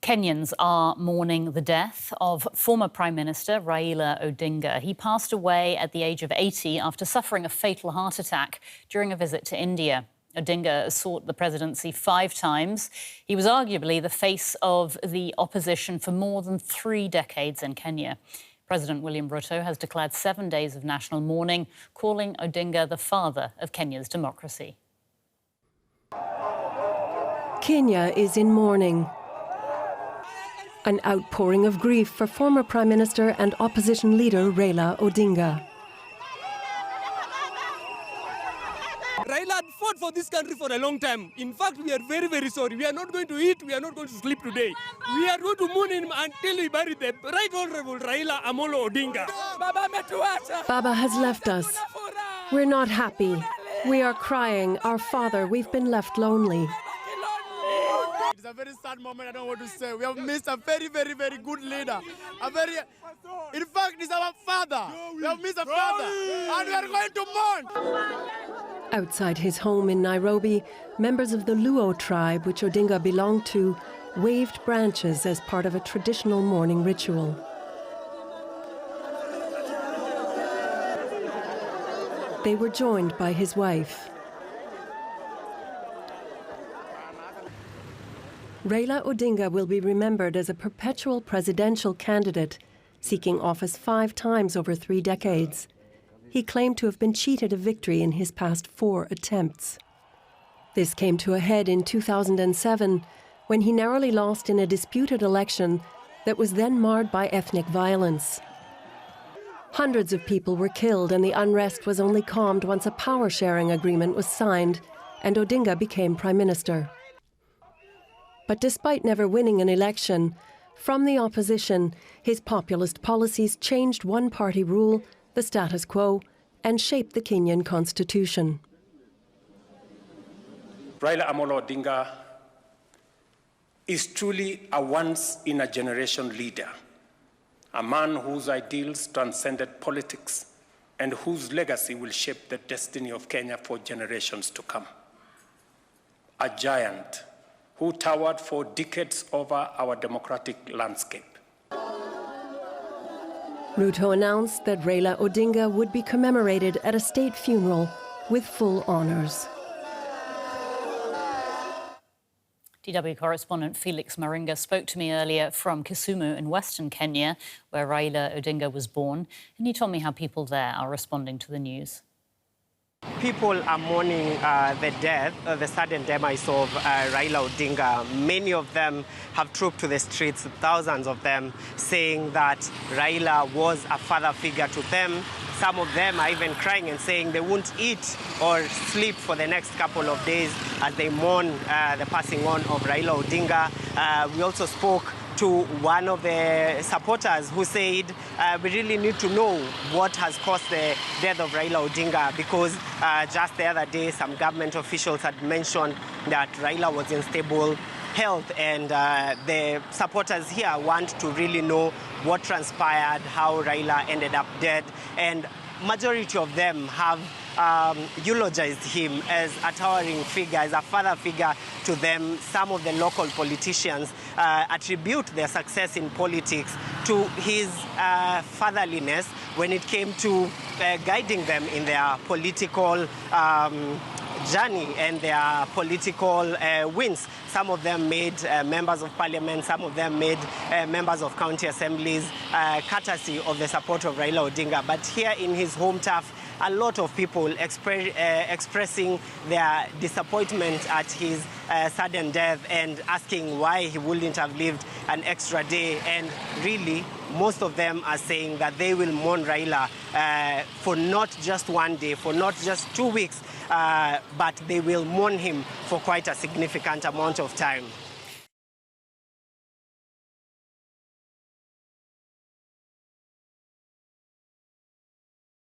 Kenyans are mourning the death of former Prime Minister Raila Odinga. He passed away at the age of 80 after suffering a fatal heart attack during a visit to India. Odinga sought the presidency 5 times. He was arguably the face of the opposition for more than 3 decades in Kenya. President William Ruto has declared 7 days of national mourning, calling Odinga the father of Kenya's democracy. Kenya is in mourning. An outpouring of grief for former Prime Minister and opposition leader Raila Odinga. Raila had fought for this country for a long time. In fact, we are very, very sorry. We are not going to eat, we are not going to sleep today. We are going to mourn him until we bury the Right Honorable Raila Amolo Odinga. Baba has left us. We're not happy. We are crying. Our father, we've been left lonely. It's a very sad moment, I don't know what to say. We have missed a very, very, very good leader. In fact, he's our father. We have missed a father, and we are going to mourn. Outside his home in Nairobi, members of the Luo tribe, which Odinga belonged to, waved branches as part of a traditional mourning ritual. They were joined by his wife. Raila Odinga will be remembered as a perpetual presidential candidate, seeking office 5 times over 3 decades. He claimed to have been cheated of victory in his past 4 attempts. This came to a head in 2007, when he narrowly lost in a disputed election that was then marred by ethnic violence. Hundreds of people were killed, and the unrest was only calmed once a power-sharing agreement was signed and Odinga became Prime Minister. But despite never winning an election, from the opposition, his populist policies changed one-party rule, the status quo, and shaped the Kenyan constitution. Raila Amolo Odinga is truly a once-in-a-generation leader, a man whose ideals transcended politics and whose legacy will shape the destiny of Kenya for generations to come. A giant who towered for decades over our democratic landscape. Ruto announced that Raila Odinga would be commemorated at a state funeral with full honours. DW correspondent Felix Maringa spoke to me earlier from Kisumu in western Kenya, where Raila Odinga was born, and he told me how people there are responding to the news. People are mourning the sudden demise of Raila Odinga. Many of them have trooped to the streets, thousands of them, saying that Raila was a father figure to them. Some of them are even crying and saying they won't eat or sleep for the next couple of days as they mourn the passing on of Raila Odinga. We also spoke to one of the supporters who said, we really need to know what has caused the death of Raila Odinga, because just the other day some government officials had mentioned that Raila was in stable health, and the supporters here want to really know what transpired, how Raila ended up dead, and majority of them have eulogized him as a towering figure, as a father figure to them. Some of the local politicians attribute their success in politics to his fatherliness when it came to guiding them in their political journey and their political wins. Some of them made members of parliament, some of them made members of county assemblies, courtesy of the support of Raila Odinga. But here in his home turf, a lot of people expressing their disappointment at his sudden death and asking why he wouldn't have lived an extra day. And really, most of them are saying that they will mourn Raila for not just 1 day, for not just 2 weeks, but they will mourn him for quite a significant amount of time.